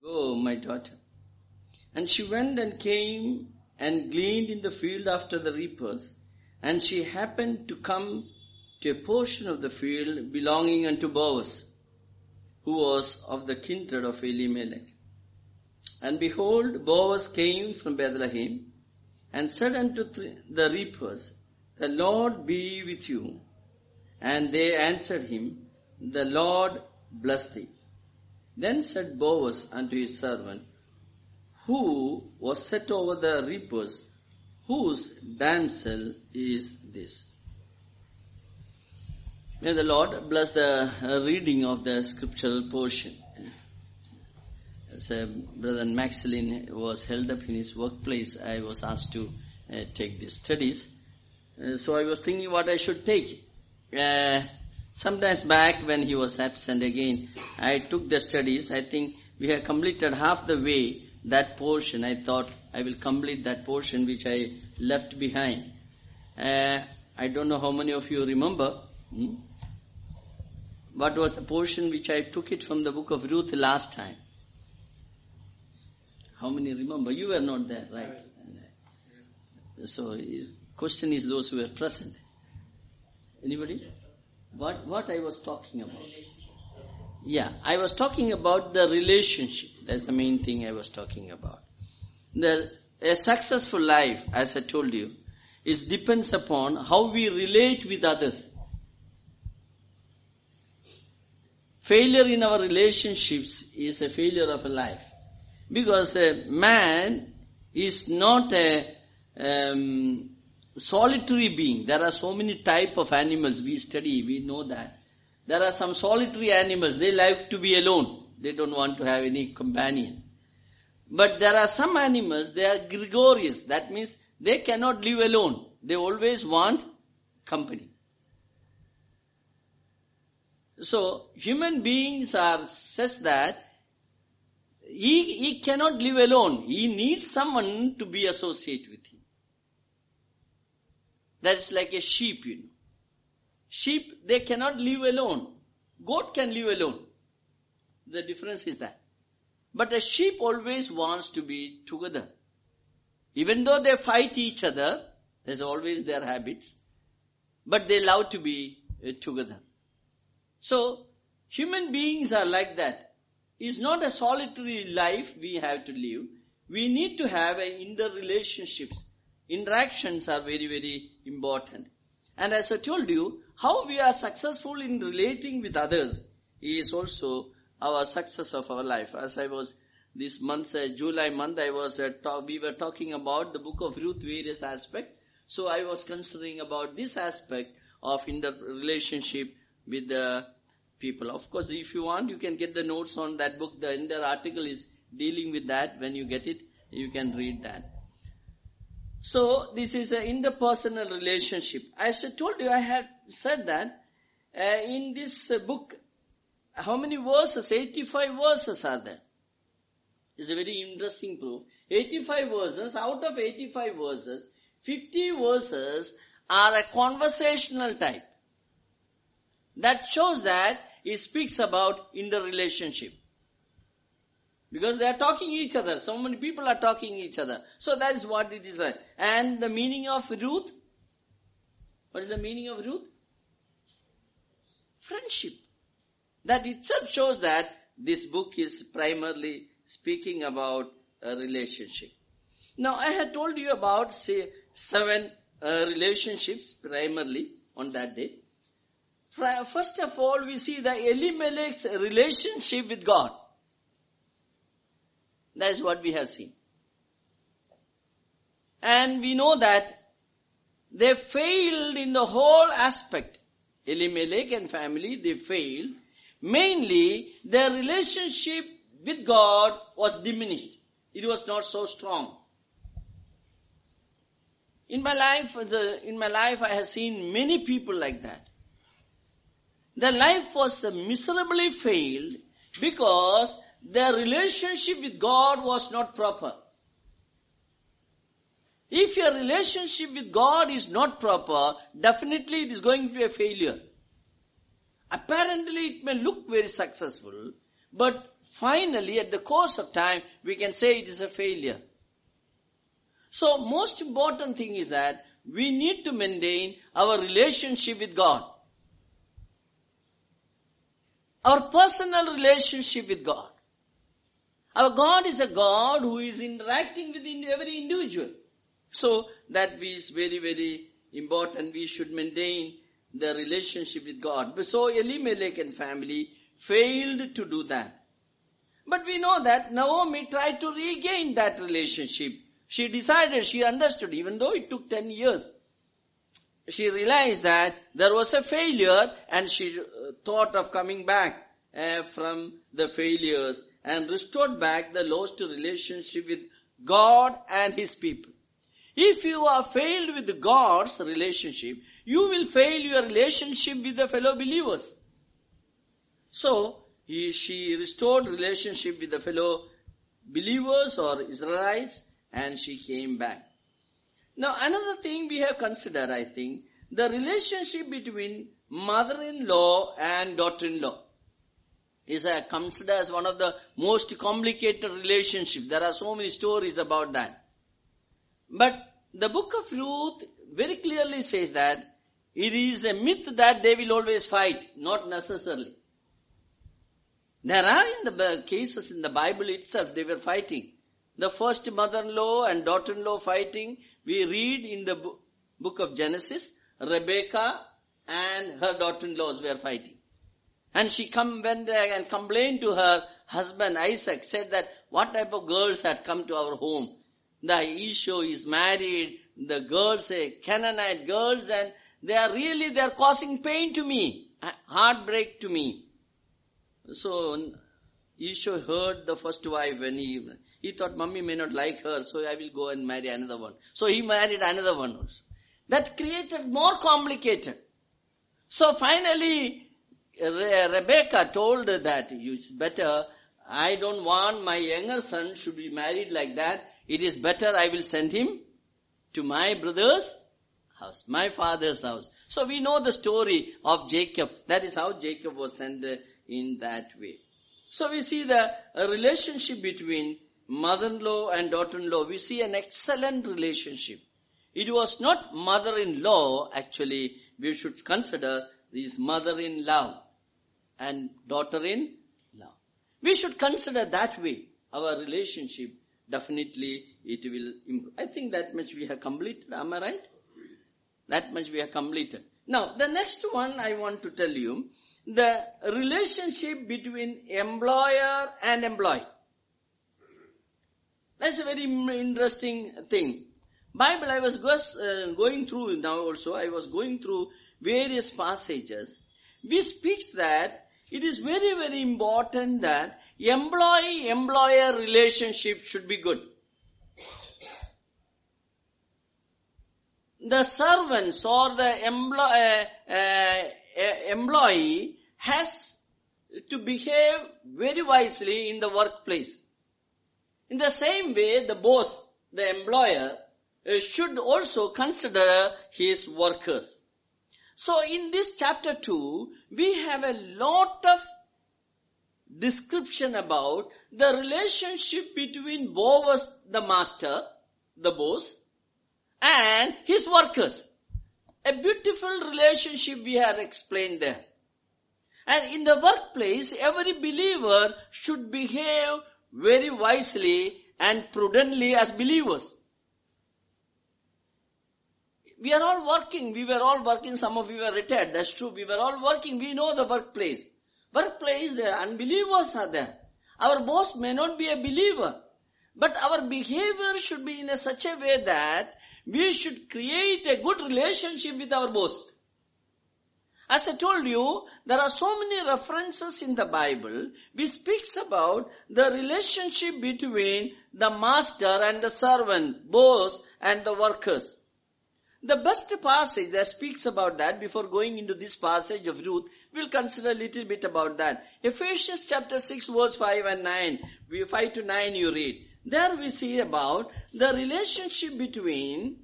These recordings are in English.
Go, my daughter. And she went and came and gleaned in the field after the reapers. And she happened to come to a portion of the field belonging unto Boaz, who was of the kindred of Elimelech. And behold, Boaz came from Bethlehem, and said unto the reapers, The Lord be with you. And they answered him, The Lord bless thee. Then said Boaz unto his servant, who was set over the reapers, whose damsel is this? May the Lord bless the reading of the scriptural portion. As Brother Maxilin was held up in his workplace, I was asked to take these studies. So I was thinking what I should take. Sometimes back when he was absent again, I took the studies. I think we have completed half the way that portion. I thought I will complete that portion which I left behind. I don't know how many of you remember. What was the portion which I took it from the Book of Ruth last time? How many remember? You were not there, right? So, question is those who were present. Anybody? What I was talking about? Yeah, I was talking about the relationship. That's the main thing I was talking about. A successful life, as I told you, depends upon how we relate with others. Failure in our relationships is a failure of a life. Because a man is not a solitary being. There are so many types of animals we study, we know that. There are some solitary animals, they like to be alone. They don't want to have any companion. But there are some animals, they are gregarious. That means they cannot live alone. They always want company. So, human beings are such that he cannot live alone. He needs someone to be associated with him. That's like a sheep, you know. Sheep, they cannot live alone. Goat can live alone. The difference is that. But a sheep always wants to be together. Even though they fight each other, there's always their habits, but they love to be together. So, human beings are like that. It's not a solitary life we have to live. We need to have interrelationships. Interactions are very, very important. And as I told you, how we are successful in relating with others is also our success of our life. As I was this month, July month, we were talking about the Book of Ruth, various aspects. So I was considering about this aspect of interrelationship with the people. Of course, if you want, you can get the notes on that book. The entire article is dealing with that. When you get it, you can read that. So, this is an interpersonal relationship. As I told you, I had said that in this book, how many verses? 85 verses are there. It's a very interesting proof. 85 verses, out of 85 verses, 50 verses are a conversational type. That shows that it speaks about interrelationship. Because they are talking each other. So many people are talking each other. So that is what it is. And the meaning of Ruth? What is the meaning of Ruth? Friendship. That itself shows that this book is primarily speaking about a relationship. Now I had told you about, say, 7 relationships primarily on that day. First of all, we see the Elimelech's relationship with God. That is what we have seen. And we know that they failed in the whole aspect. Elimelech and family, they failed. Mainly, their relationship with God was diminished. It was not so strong. In my life, I have seen many people like that. Their life was miserably failed because their relationship with God was not proper. If your relationship with God is not proper, definitely it is going to be a failure. Apparently it may look very successful, but finally at the course of time we can say it is a failure. So most important thing is that we need to maintain our relationship with God. Our personal relationship with God. Our God is a God who is interacting with every individual. So that is very, very important. We should maintain the relationship with God. So Elimelech and family failed to do that. But we know that Naomi tried to regain that relationship. She decided, she understood, even though it took 10 years. She realized that there was a failure and she thought of coming back from the failures and restored back the lost relationship with God and His people. If you are failed with God's relationship, you will fail your relationship with the fellow believers. So, she restored relationship with the fellow believers or Israelites and she came back. Now, another thing we have considered, I think, the relationship between mother-in-law and daughter-in-law is considered as one of the most complicated relationships. There are so many stories about that. But the book of Ruth very clearly says that it is a myth that they will always fight, not necessarily. There are in the cases in the Bible itself, they were fighting. The first mother-in-law and daughter-in-law fighting, we read in the book of Genesis, Rebecca and her daughter-in-laws were fighting. And she went there and complained to her husband Isaac, said that what type of girls had come to our home. The Esau is married, the girls, Canaanite girls, and they are causing pain to me, heartbreak to me. So Esau heard the first wife when he thought mommy may not like her, so I will go and marry another one. So he married another one also. That created more complicated. So finally, Rebecca told that it's better, I don't want my younger son should be married like that. It is better I will send him to my brother's house, my father's house. So we know the story of Jacob. That is how Jacob was sent in that way. So we see the relationship between mother-in-law and daughter-in-law. We see an excellent relationship. It was not mother-in-law, actually, we should consider this mother-in-law and daughter-in-law. We should consider that way our relationship. Definitely it will improve. I think that much we have completed. Am I right? That much we have completed. Now, the next one I want to tell you, the relationship between employer and employee. That's a very interesting thing. Bible I was going through now also, I was going through various passages. Which speaks that it is very, very important that employee-employer relationship should be good. The servants or the employee has to behave very wisely in the workplace. In the same way, the boss, the employer, should also consider his workers. So in this chapter 2, we have a lot of description about the relationship between Boaz, the master, the boss, and his workers. A beautiful relationship we have explained there. And in the workplace, every believer should behave very wisely and prudently as believers. We are all working. We were all working. Some of you were retired. That's true. We were all working. We know the workplace. Workplace, there unbelievers are there. Our boss may not be a believer. But our behavior should be in such a way that we should create a good relationship with our boss. As I told you, there are so many references in the Bible which speaks about the relationship between the master and the servant, boss and the workers. The best passage that speaks about that, before going into this passage of Ruth, we'll consider a little bit about that. Ephesians chapter 6 verse 5 and 9, 5 to 9 you read. There we see about the relationship between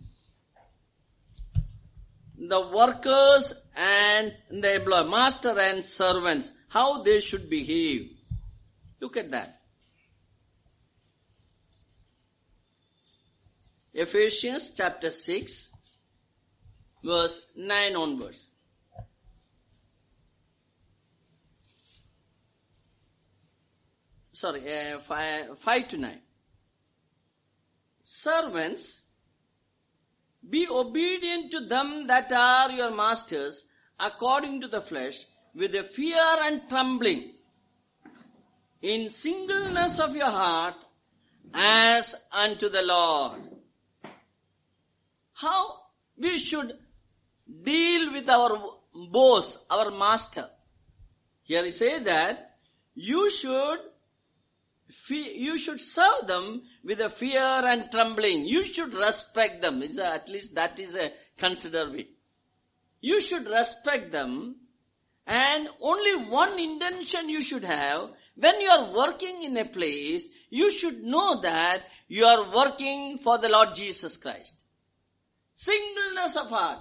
the workers and the employer, master and servants, how they should behave. Look at that. Ephesians chapter 6, verse 9 onwards. Sorry, 5 to 9. Servants, be obedient to them that are your masters, according to the flesh, with a fear and trembling, in singleness of your heart, as unto the Lord. How we should deal with our boss, our master. Here he says that you should serve them with a fear and trembling. You should respect them. At least that is a considered way. You should respect them, and only one intention you should have. When you are working in a place, you should know that you are working for the Lord Jesus Christ. Singleness of heart,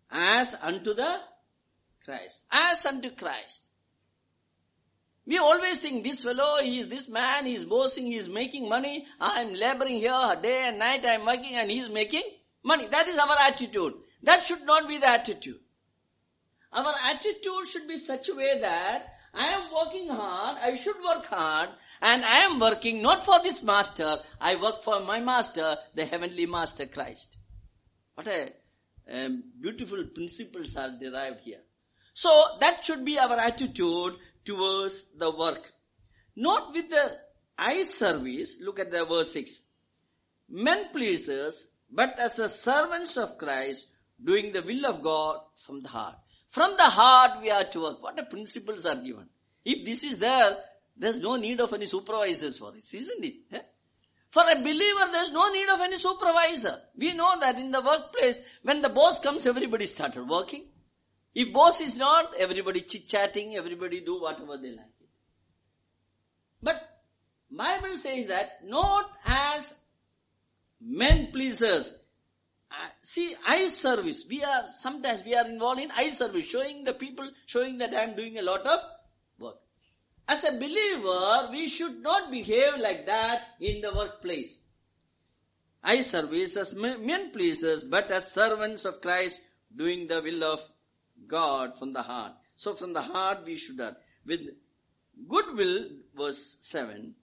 as unto the Christ. As unto Christ. We always think this fellow, this man, he is boasting, he is making money. I am laboring here day and night, I am working and he is making money. That is our attitude. That should not be the attitude. Our attitude should be such a way that I am working hard, I should work hard, and I am working not for this master, I work for my master, the heavenly master Christ. What a beautiful principles are derived here. So that should be our attitude towards the work. Not with the eye service, look at the verse 6. Men pleasers, but as the servants of Christ, doing the will of God from the heart. From the heart we are to work. What the principles are given. If this is there, there's no need of any supervisors for it, isn't it? Eh? For a believer, there's no need of any supervisor. We know that in the workplace, when the boss comes, everybody started working. If boss is not, everybody chit-chatting, everybody do whatever they like. But Bible says that not as men pleasers. See, eye service. Sometimes we are involved in eye service, showing the people, showing that I am doing a lot of work. As a believer, we should not behave like that in the workplace. Eye service as men pleasers, but as servants of Christ, doing the will of God from the heart. So from the heart we should have, with goodwill, verse 7,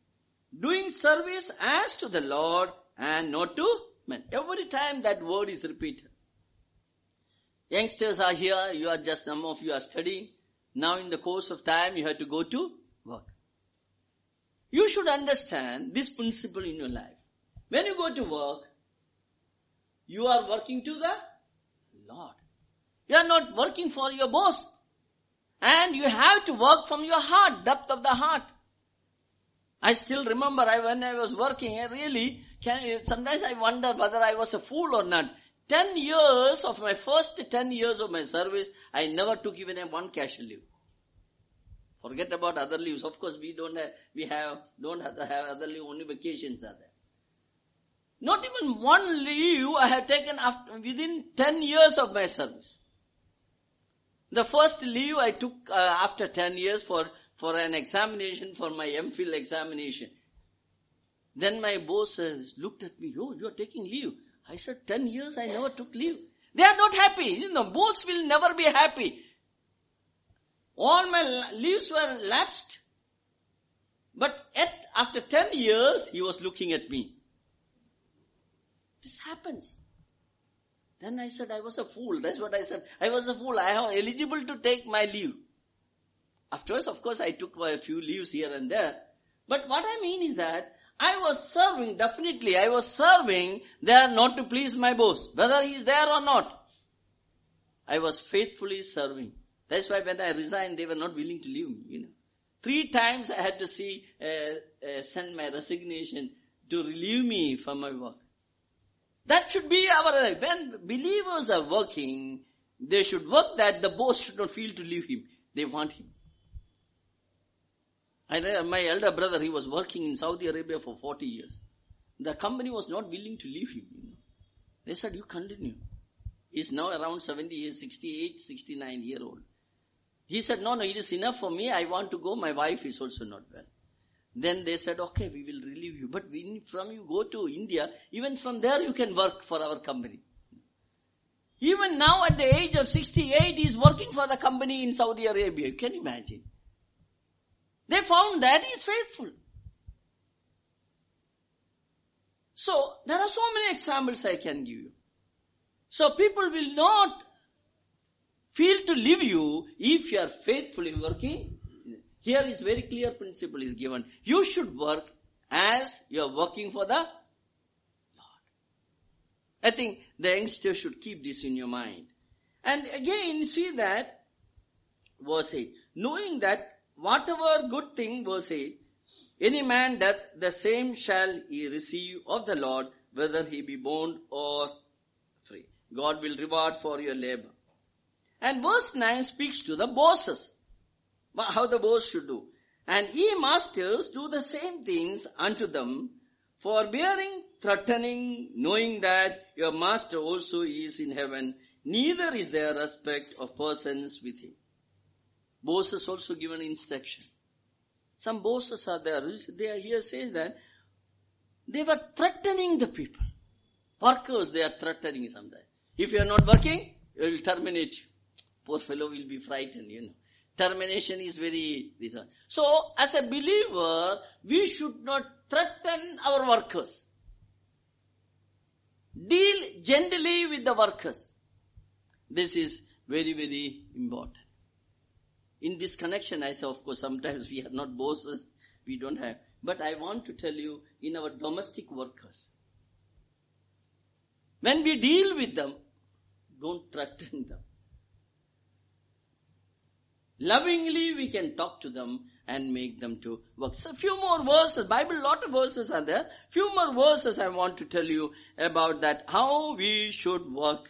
doing service as to the Lord and not to men. Every time that word is repeated. Youngsters are here, some of you are studying. Now in the course of time you have to go to work. You should understand this principle in your life. When you go to work, you are working to the Lord. You are not working for your boss. And you have to work from your heart, depth of the heart. I still remember when I was working, sometimes I wonder whether I was a fool or not. 10 years of my first 10 years of my service, I never took even one casual leave. Forget about other leaves. Of course, we don't have to have other leave, only vacations are there. Not even one leave I have taken within 10 years of my service. The first leave I took after 10 years for an examination, for my MPhil examination. Then my boss looked at me, oh, you are taking leave. I said, 10 years I never took leave. They are not happy. Boss will never be happy. All my leaves were lapsed. But after 10 years, he was looking at me. This happens. Then I said, I was a fool. That's what I said. I was a fool. I am eligible to take my leave. Afterwards, of course, I took a few leaves here and there. But what I mean is that I was serving, definitely, I was serving there not to please my boss, whether he is there or not. I was faithfully serving. That's why when I resigned, they were not willing to leave me. 3 times I had to send my resignation to relieve me from my work. That should be when believers are working, they should work that the boss should not feel to leave him. They want him. My elder brother, he was working in Saudi Arabia for 40 years. The company was not willing to leave him. They said, you continue. He's now around 70 years, 68, 69 year old. He said, no, it is enough for me. I want to go. My wife is also not well. Then they said, okay, we will relieve you. But from you go to India, even from there you can work for our company. Even now at the age of 68, he is working for the company in Saudi Arabia. You can imagine. They found that he is faithful. So, there are so many examples I can give you. So, people will not feel to leave you if you are faithfully working. Here is very clear principle is given. You should work as you are working for the Lord. I think the youngsters should keep this in your mind. And again, see that, verse 8. Knowing that whatever good thing, verse 8, any man doth, the same shall he receive of the Lord, whether he be bond or free. God will reward for your labor. And verse 9 speaks to the bosses. How the boss should do. And ye masters do the same things unto them, forbearing, threatening, knowing that your master also is in heaven, neither is there respect of persons with him. Bosses also given instruction. Some bosses are there. They are here says that they were threatening the people. Workers, they are threatening sometimes. If you are not working, they will terminate you. Poor fellow will be frightened, Termination is very reason. So, as a believer, we should not threaten our workers. Deal gently with the workers. This is very, very important. In this connection, I say, of course, sometimes we are not bosses, we don't have. But I want to tell you, in our domestic workers, when we deal with them, don't threaten them. Lovingly we can talk to them and make them to work. So few more verses, Bible, lot of verses are there. Few more verses I want to tell you about that, how we should work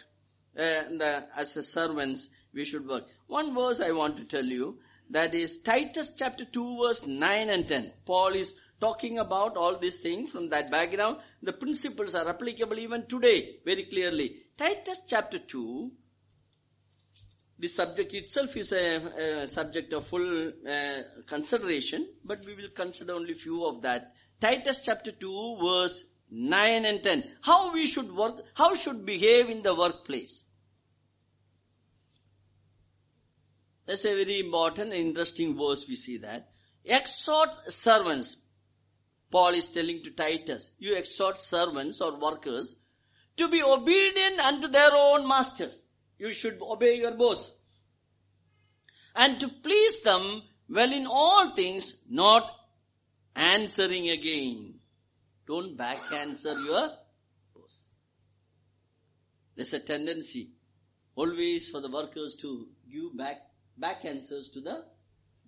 as a servants, we should work. One verse I want to tell you, that is Titus chapter 2 verse 9 and 10. Paul is talking about all these things from that background. The principles are applicable even today, very clearly. Titus chapter 2, the subject itself is a subject of full consideration, but we will consider only few of that. Titus chapter 2 verse 9 and 10. How we should work, how should behave in the workplace. That's a very important and interesting verse we see that. Exhort servants. Paul is telling to Titus, you exhort servants or workers to be obedient unto their own masters. You should obey your boss. And to please them well in all things, not answering again. Don't back answer your boss. There's a tendency always for the workers to give back answers to the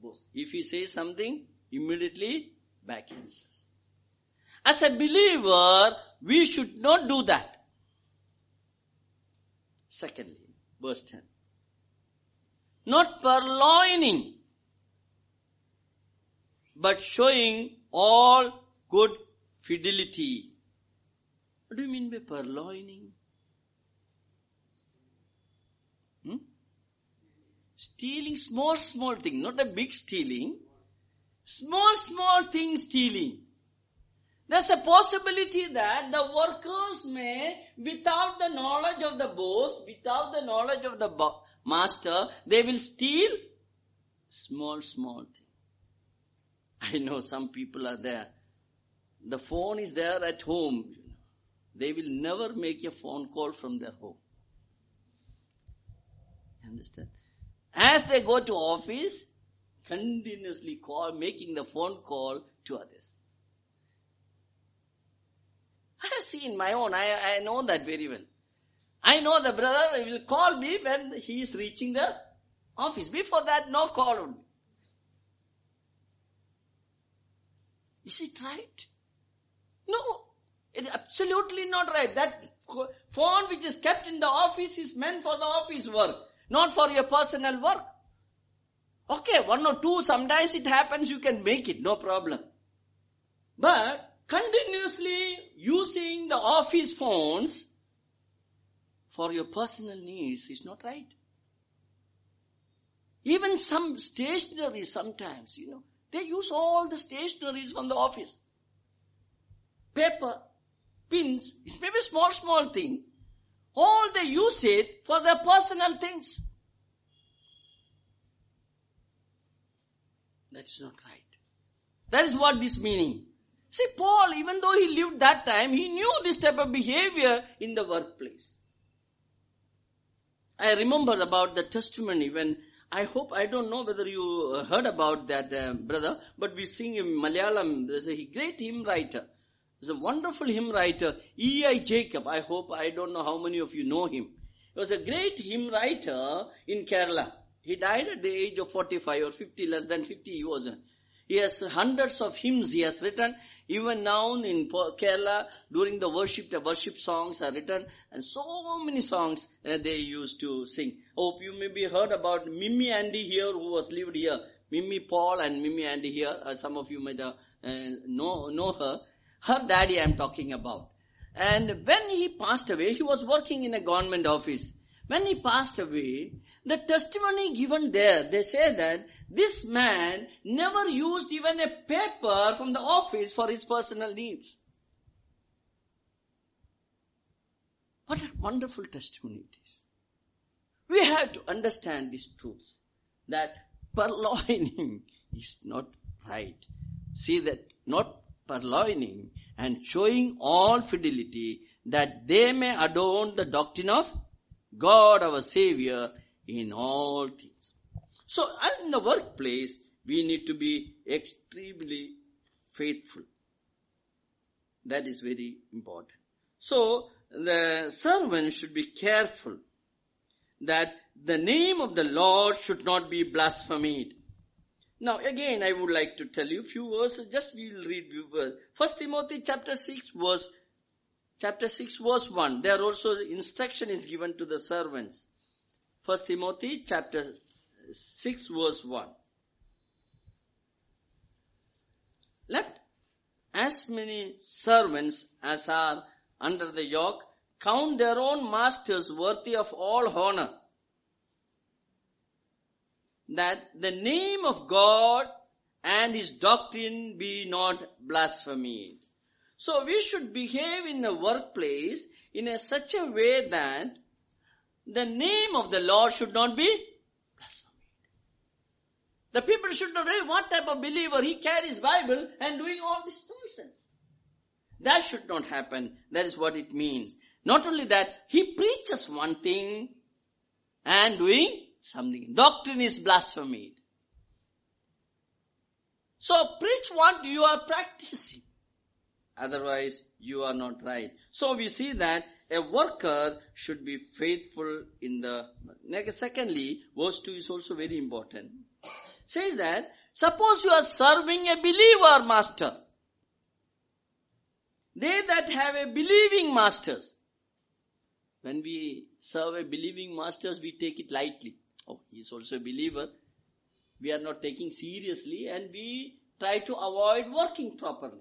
boss. If he says something, immediately back answers. As a believer, we should not do that. Secondly, verse 10. Not purloining, but showing all good fidelity. What do you mean by purloining? Stealing small thing, not a big stealing. Small thing stealing. There's a possibility that the workers may, without the knowledge of the boss, without the knowledge of the master, they will steal small thing. I know some people are there. The phone is there at home. They will never make a phone call from their home. Understand? As they go to office, continuously making the phone call to others. I have seen my own, I know that very well. I know the brother will call me when he is reaching the office. Before that, no call would be. Is it right? No, it is absolutely not right. That phone which is kept in the office is meant for the office work, not for your personal work. Okay, 1 or 2, sometimes it happens, you can make it, no problem. But continuously using the office phones for your personal needs is not right. Even some stationery sometimes, they use all the stationeries from the office. Paper, pins, it may be small thing. All they use it for their personal things. That's not right. That is what this meaning. See, Paul, even though he lived that time, he knew this type of behavior in the workplace. I remember about the testimony when, I don't know whether you heard about that brother, but we sing in Malayalam. There's a great hymn writer. There's a wonderful hymn writer, E.I. Jacob. I don't know how many of you know him. He was a great hymn writer in Kerala. He died at the age of 45 or 50, less than 50 he wasn't. He has hundreds of hymns he has written. Even now in Kerala, during the worship songs are written. And so many songs they used to sing. Hope you maybe heard about Mimi Andy here, who was lived here. Mimi Paul and Mimi Andy here. Some of you might know her. Her daddy I am talking about. And when he passed away, he was working in a government office. When he passed away, the testimony given there, they say that this man never used even a paper from the office for his personal needs. What a wonderful testimony it is. We have to understand these truths, that purloining is not right. See that not purloining and showing all fidelity, that they may adorn the doctrine of God our Savior in all things. So in the workplace, we need to be extremely faithful. That is very important. So the servant should be careful that the name of the Lord should not be blasphemed. Now again, I would like to tell you a few verses. Just we will read few verses. 1 Timothy chapter 6 verse 1. There also instruction is given to the servants. 1 Timothy chapter 6 verse 1. Let as many servants as are under the yoke count their own masters worthy of all honor, that the name of God and his doctrine be not blasphemed. So we should behave in the workplace in such a way that the name of the Lord should not be blasphemed. The people should not know what type of believer, he carries Bible and doing all this nonsense. That should not happen. That is what it means. Not only that, he preaches one thing and doing something. Doctrine is blasphemed. So preach what you are practicing. Otherwise, you are not right. So we see that a worker should be faithful in the... Secondly, verse 2 is also very important. Says that, suppose you are serving a believer master. They that have a believing masters. When we serve a believing masters, we take it lightly. Oh, he is also a believer. We are not taking seriously and we try to avoid working properly.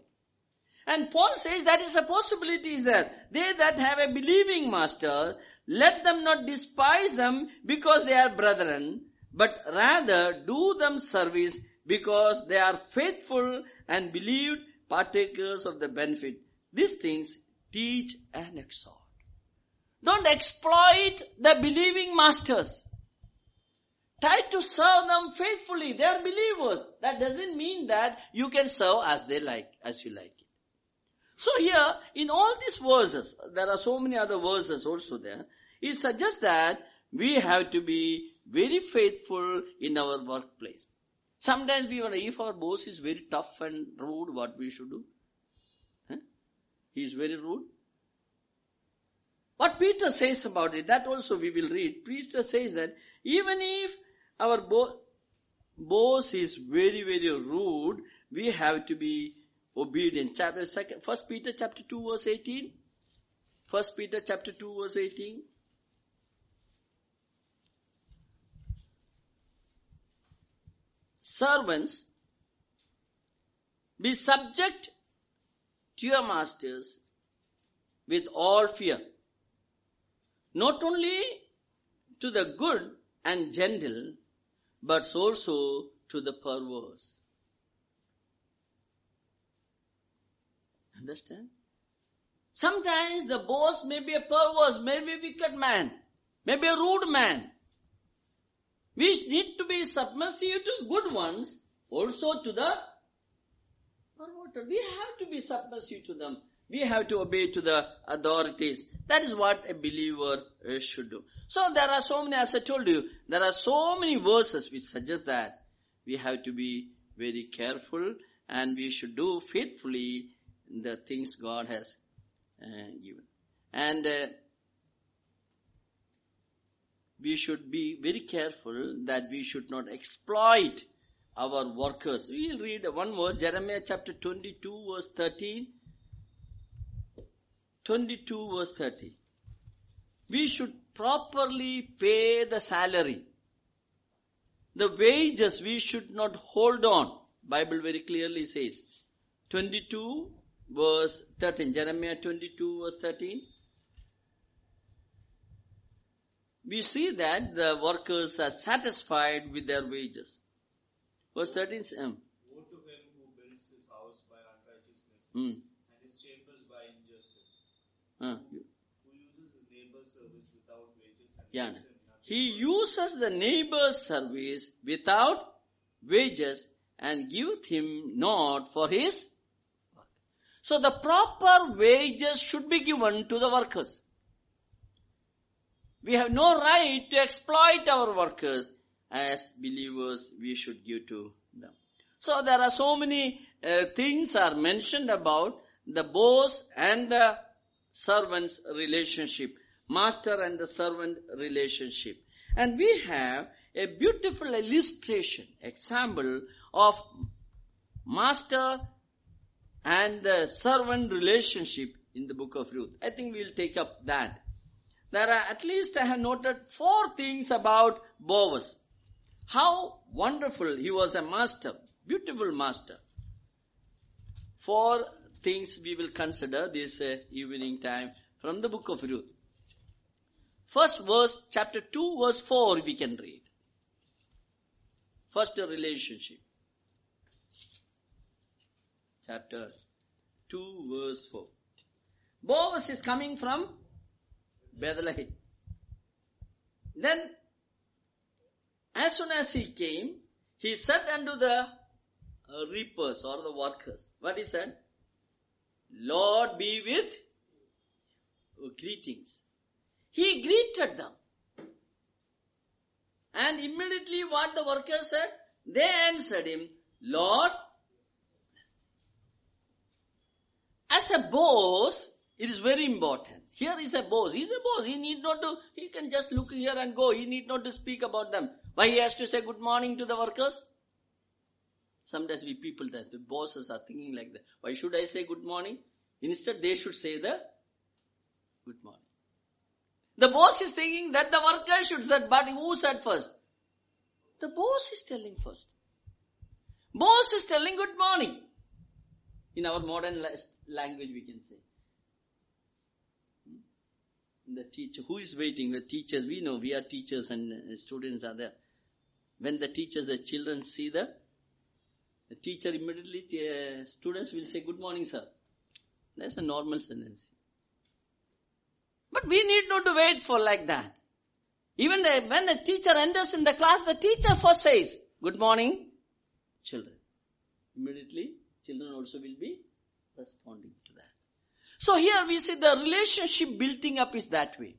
And Paul says that is a possibility is there. They that have a believing master, let them not despise them because they are brethren, but rather do them service because they are faithful and believed partakers of the benefit. These things teach and exhort. Don't exploit the believing masters. Try to serve them faithfully. They are believers. That doesn't mean that you can serve as you like it. So here, in all these verses, there are so many other verses also there. It suggests that we have to be very faithful in our workplace. Sometimes we wonder, if our boss is very tough and rude, what we should do? He is very rude. What Peter says about it, that also we will read. Peter says that even if our boss is very, very rude, we have to be obedient. 1 Peter chapter 2 verse 18. 1 Peter chapter 2 verse 18. Servants, be subject to your masters with all fear, not only to the good and gentle, but also to the perverse. Understand? Sometimes the boss may be a perverse, maybe a wicked man, maybe a rude man. We need to be submissive to good ones, also to the perverted. We have to be submissive to them. We have to obey to the authorities. That is what a believer should do. So there are so many, as I told you, there are so many verses which suggest that we have to be very careful and we should do faithfully the things God has given. And we should be very careful that we should not exploit our workers. We will read one verse, Jeremiah chapter 22 verse 13. 22 verse 30. We should properly pay the salary. The wages we should not hold on. Bible very clearly says. 22 verse 13. Jeremiah 22 verse 13. We see that the workers are satisfied with their wages. Verse 13. Woe to him who builds his house by unrighteousness and his chambers by injustice. Who uses his neighbor's service without wages and gives him nothing. He uses the neighbor's service without wages and giveth him not for his work. So the proper wages should be given to the workers. We have no right to exploit our workers. As believers, we should give to them. So there are so many things are mentioned about the boss and the servant's relationship, master and the servant relationship. And we have a beautiful illustration, example of master and the servant relationship in the book of Ruth. I think we will take up that. There are, at least I have noted 4 things about Boaz. How wonderful he was a master, beautiful master. 4 things we will consider this evening time from the book of Ruth. First verse, chapter 2 verse 4 we can read. First relationship. Chapter 2 verse 4. Boaz is coming from Bethlehem. Then, as soon as he came, he said unto the reapers or the workers, what he said? Lord be with you. Greetings. He greeted them. And immediately what the workers said? They answered him, Lord. As a boss, it is very important. Here is a boss. He is a boss. He can just look here and go. He need not to speak about them. Why he has to say good morning to the workers? Sometimes we people, that the bosses are thinking like that. Why should I say good morning? Instead they should say the good morning. The boss is thinking that the worker should say, but who said first? The boss is telling first. Boss is telling good morning. In our modern language we can say. The teacher, who is waiting? The teachers, we know, we are teachers and students are there. When the teachers, the children see the teacher, immediately students will say, good morning, sir. That's a normal tendency. But we need not to wait for like that. Even when the teacher enters in the class, the teacher first says, good morning, children. Immediately, children also will be responding to that. So here we see the relationship building up is that way.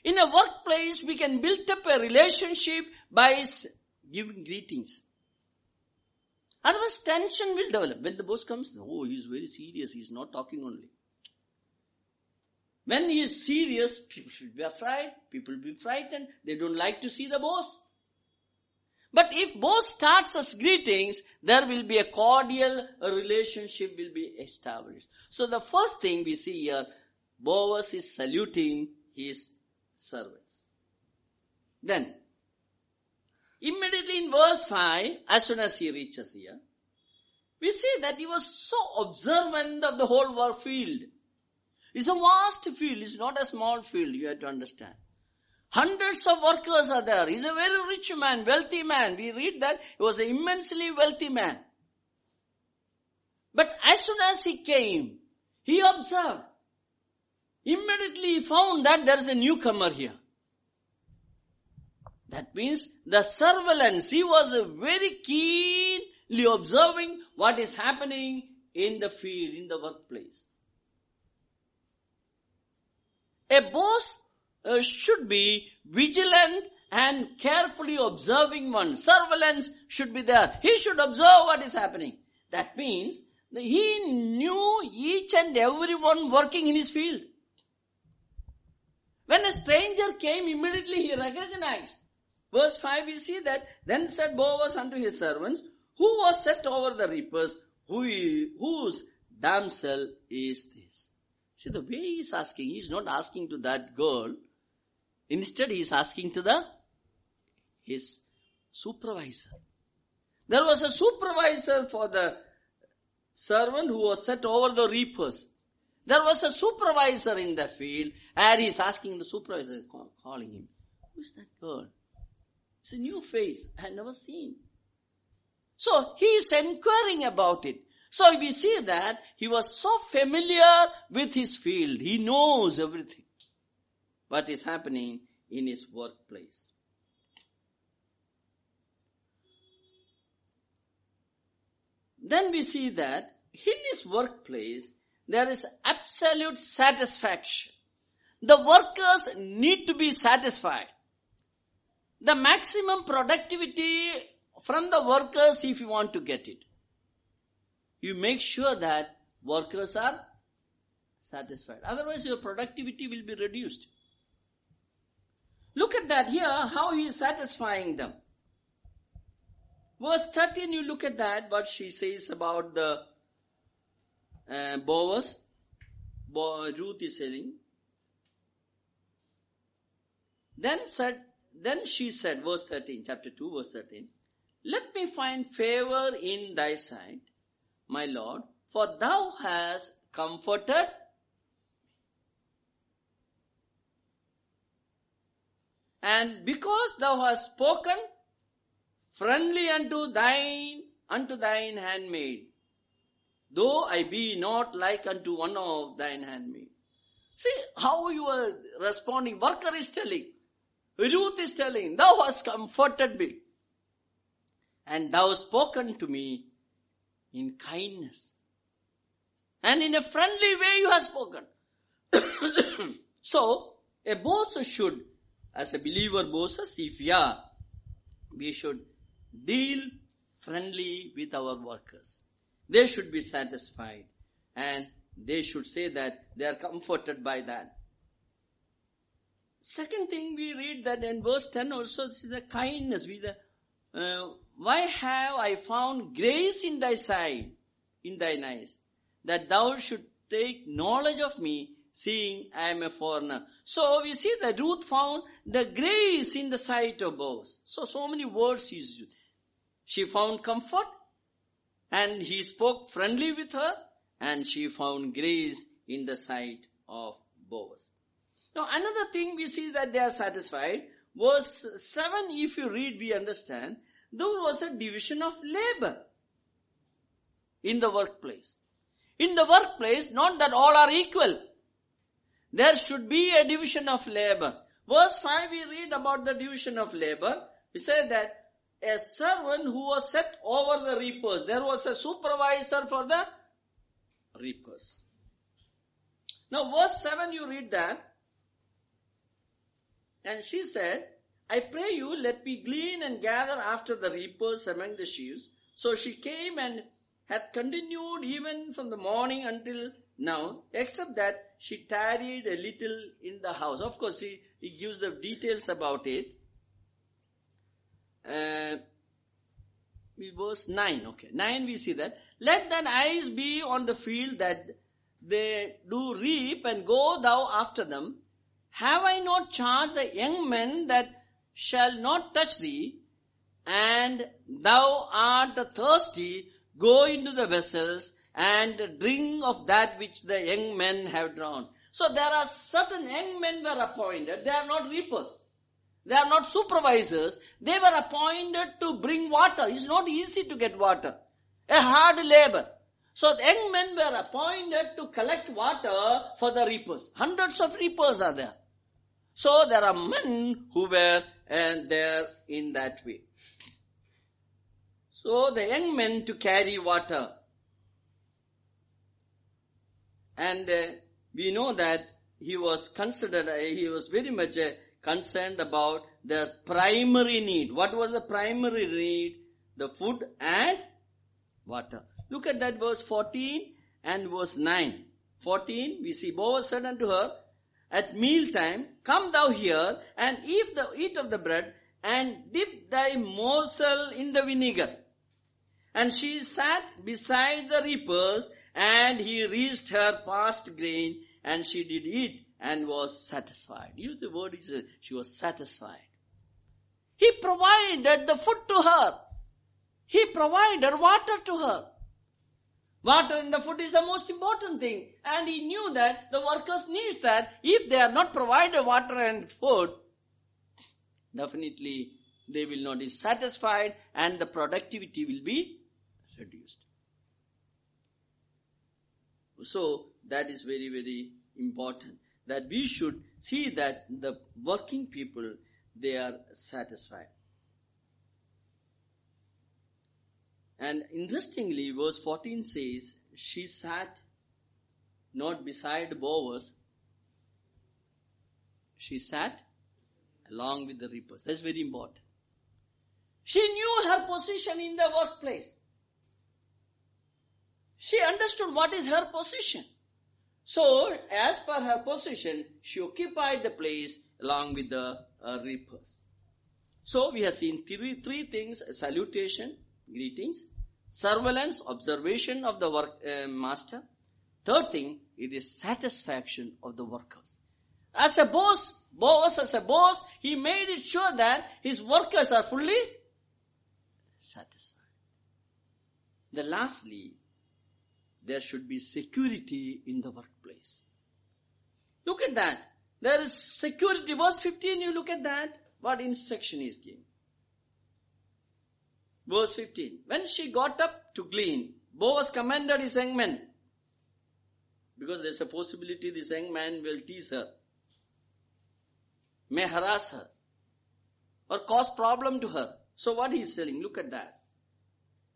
In a workplace, we can build up a relationship by giving greetings. Otherwise, tension will develop. When the boss comes, oh, he is very serious. He is not talking only. When he is serious, people should be afraid. People will be frightened. They don't like to see the boss. But if boss starts us greetings, there will be a cordial relationship will be established. So the first thing we see here, Boaz is saluting his servants. Then, immediately in verse 5, as soon as he reaches here, we see that he was so observant of the whole field. It's a vast field. It's not a small field, you have to understand. Hundreds of workers are there. He's a very rich man, wealthy man. We read that he was an immensely wealthy man. But as soon as he came, he observed. Immediately he found that there is a newcomer here. That means the surveillance. He was very keenly observing what is happening in the field, in the workplace. A boss should be vigilant and carefully observing one. Surveillance should be there. He should observe what is happening. That means that he knew each and everyone working in his field. When a stranger came, immediately he recognized. Verse 5 we see that, then said Boaz unto his servants, who was set over the reapers, whose damsel is this? See the way he is asking, he is not asking to that girl. Instead he is asking to his supervisor. There was a supervisor for the servant who was set over the reapers. There was a supervisor in the field, and he is asking the supervisor, calling him, who is that girl? It's a new face I had never seen. So he is inquiring about it. So we see that he was so familiar with his field. He knows everything. What is happening in his workplace. Then we see that in his workplace, there is absolute satisfaction. The workers need to be satisfied. The maximum productivity from the workers, if you want to get it, you make sure that workers are satisfied. Otherwise, your productivity will be reduced. Look at that here, how he is satisfying them. Verse 13, you look at that, what she says about the Boaz. Ruth is saying. Then she said, verse 13, chapter 2, verse 13, let me find favor in thy sight, my Lord, for thou hast comforted. And because thou hast spoken friendly unto thine handmaid, though I be not like unto one of thine handmaid. See how you are responding. Worker is telling. Ruth is telling, thou hast comforted me. And thou hast spoken to me in kindness. And in a friendly way you have spoken. So, a boss should, as a believer boss, if we should deal friendly with our workers. They should be satisfied. And they should say that they are comforted by that. Second thing we read that in verse 10 also, this is the kindness. Why have I found grace in thy sight, in thine eyes, that thou should take knowledge of me, seeing I am a foreigner. So we see that Ruth found the grace in the sight of Boaz. So many words he used. She found comfort, and he spoke friendly with her, and she found grace in the sight of Boaz. Now another thing we see that they are satisfied. Verse 7, if you read, we understand, there was a division of labor in the workplace. In the workplace, not that all are equal. There should be a division of labor. Verse 5, we read about the division of labor. We say that a servant who was set over the reapers. There was a supervisor for the reapers. Now verse 7, you read that. And she said, I pray you, let me glean and gather after the reapers among the sheaves. So she came and hath continued even from the morning until now, except that she tarried a little in the house. Of course, he gives the details about it. Verse 9, okay. 9 we see that. Let thine eyes be on the field that they do reap, and go thou after them. Have I not charged the young men that shall not touch thee, and thou art thirsty, go into the vessels and drink of that which the young men have drawn. So there are certain young men were appointed. They are not reapers. They are not supervisors. They were appointed to bring water. It's not easy to get water. A hard labor. So the young men were appointed to collect water for the reapers. Hundreds of reapers are there. So there are men who were there in that way. So the young men to carry water. And we know that he was very much concerned about the primary need. What was the primary need? The food and water. Look at that verse 14 and verse 9. 14, we see Boaz said unto her, at mealtime, come thou here and eat of the bread and dip thy morsel in the vinegar. And she sat beside the reapers, and he reached her past grain, and she did eat and was satisfied. Use the word, she was satisfied. He provided the food to her. He provided water to her. Water and the food is the most important thing. And he knew that the workers need that. If they are not provided water and food, definitely they will not be satisfied and the productivity will be reduced. So that is very, very important. That we should see that the working people, they are satisfied. And interestingly, verse 14 says, she sat not beside Boaz. She sat along with the reapers. That's very important. She knew her position in the workplace. She understood what is her position. So, as per her position, she occupied the place along with the reapers. So, we have seen three things: salutation, greetings; surveillance, observation of the master; third thing, it is satisfaction of the workers. As a boss, he made it sure that his workers are fully satisfied. Then lastly, there should be security in the workplace. Look at that. There is security. Verse 15, you look at that. What instruction is given? Verse 15. When she got up to glean, Boaz commanded his young men. Because there is a possibility this young man will tease her, may harass her, or cause problem to her. So what he is telling, look at that.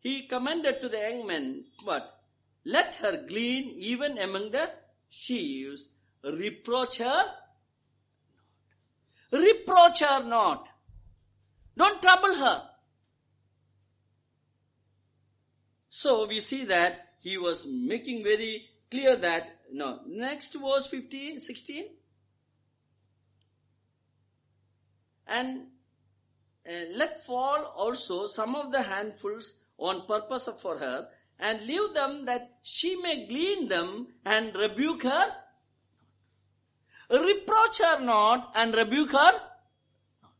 He commanded to the young men, what? Let her glean even among the sheaves. Reproach her not. Reproach her not. Don't trouble her. So we see that he was making very clear that, no. Next verse 16. And let fall also some of the handfuls on purpose for her, and leave them that she may glean them and rebuke her. Reproach her not and rebuke her not.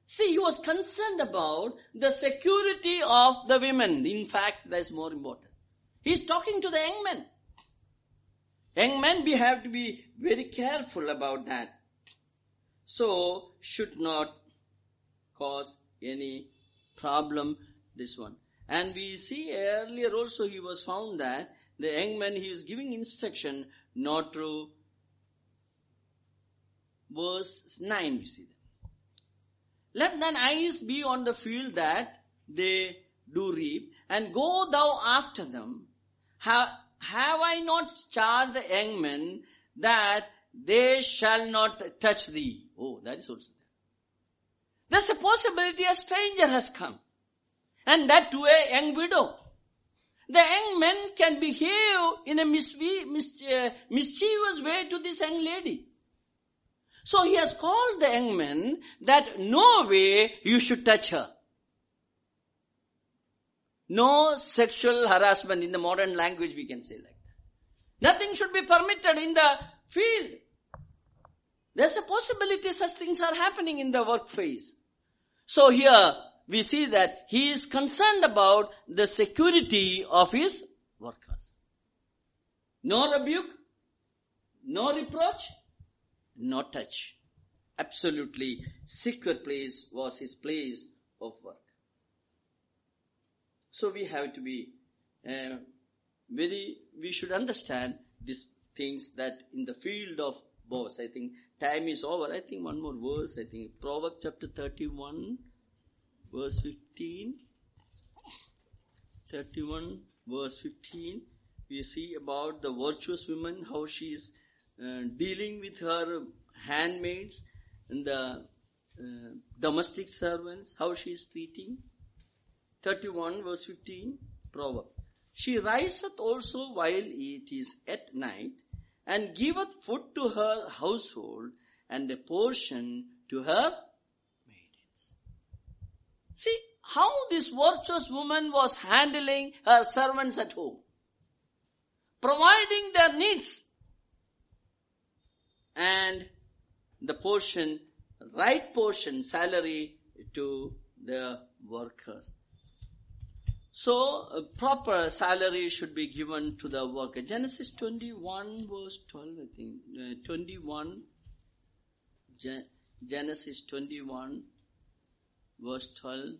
See, he was concerned about the security of the women. In fact, that is more important. He is talking to the young men. Young men, we have to be very careful about that. So, should not cause any problem, this one. And we see earlier also he was found that the young man, he was giving instruction not to. Verse 9 we see that. Let thine eyes be on the field that they do reap, and go thou after them. Have I not charged the young men that they shall not touch thee? Oh, that is also there. There's a possibility a stranger has come. And that to a young widow. The young men can behave in a mischievous way to this young lady. So he has called the young men that no way you should touch her. No sexual harassment, in the modern language we can say like that. Nothing should be permitted in the field. There's a possibility such things are happening in the workplace. So here we see that he is concerned about the security of his workers. No rebuke, no reproach, no touch. absolutely secret place was his place of work. So we have to be we should understand these things that in the field of Boaz. I think time is over. I think one more verse. I think Proverbs chapter 31, verse 15. 31, verse 15. We see about the virtuous woman, how she is dealing with her handmaids and the domestic servants, how she is treating. 31, verse 15, Proverb. She riseth also while it is at night, and giveth food to her household, and a portion to her maidens. See how this virtuous woman was handling her servants at home, providing their needs, and the portion, right portion, salary to the workers. So, a proper salary should be given to the worker. Genesis 21 verse 12, I think. 21, Genesis 21 verse 12.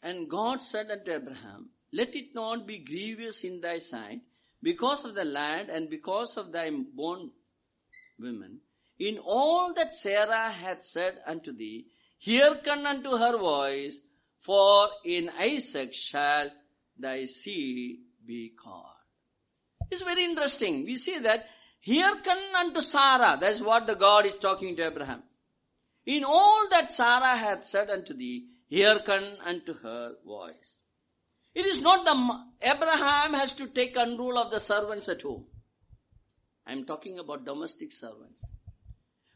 And God said unto Abraham, let it not be grievous in thy sight, because of the land and because of thy born women, in all that Sarah hath said unto thee, hearken unto her voice, for in Isaac shall thy seed be called. It's very interesting. We see that, hearken unto Sarah, that's what the God is talking to Abraham. In all that Sarah hath said unto thee, hearken unto her voice. It is not Abraham has to take control of the servants at home. I am talking about domestic servants.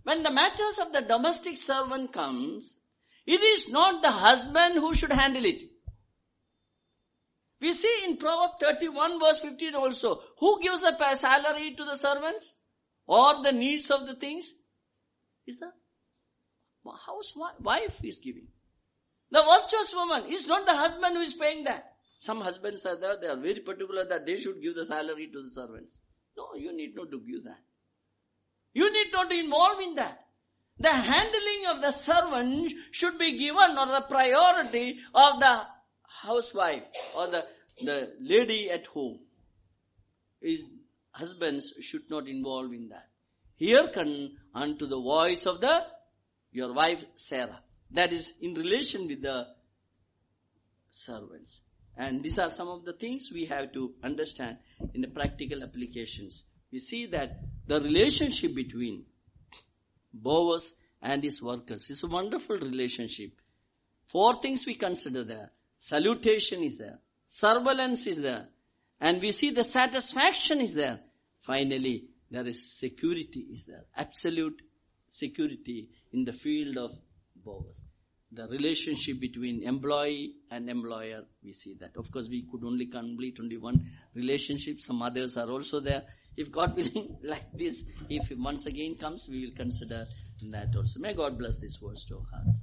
When the matters of the domestic servant comes, it is not the husband who should handle it. We see in Proverbs 31 verse 15 also, who gives a salary to the servants or the needs of the things? Is the wife is giving. The virtuous woman is not the husband who is paying that. Some husbands are there, they are very particular that they should give the salary to the servants. No, you need not to give that. You need not to involve in that. The handling of the servant should be given, or the priority of the housewife or the lady at home. Husbands should not involve in that. Hearken unto the voice of your wife Sarah. That is in relation with the servants. And these are some of the things we have to understand in the practical applications. We see that the relationship between Boaz and his workers is a wonderful relationship. 4 things we consider there. Salutation is there. Surveillance is there. And we see the satisfaction is there. Finally, there is security is there. Absolute security in the field of Boaz. The relationship between employee and employer, we see that. Of course, we could only complete only one relationship. Some others are also there. If God willing, like this, if once again comes, we will consider that also. May God bless this words to our hearts.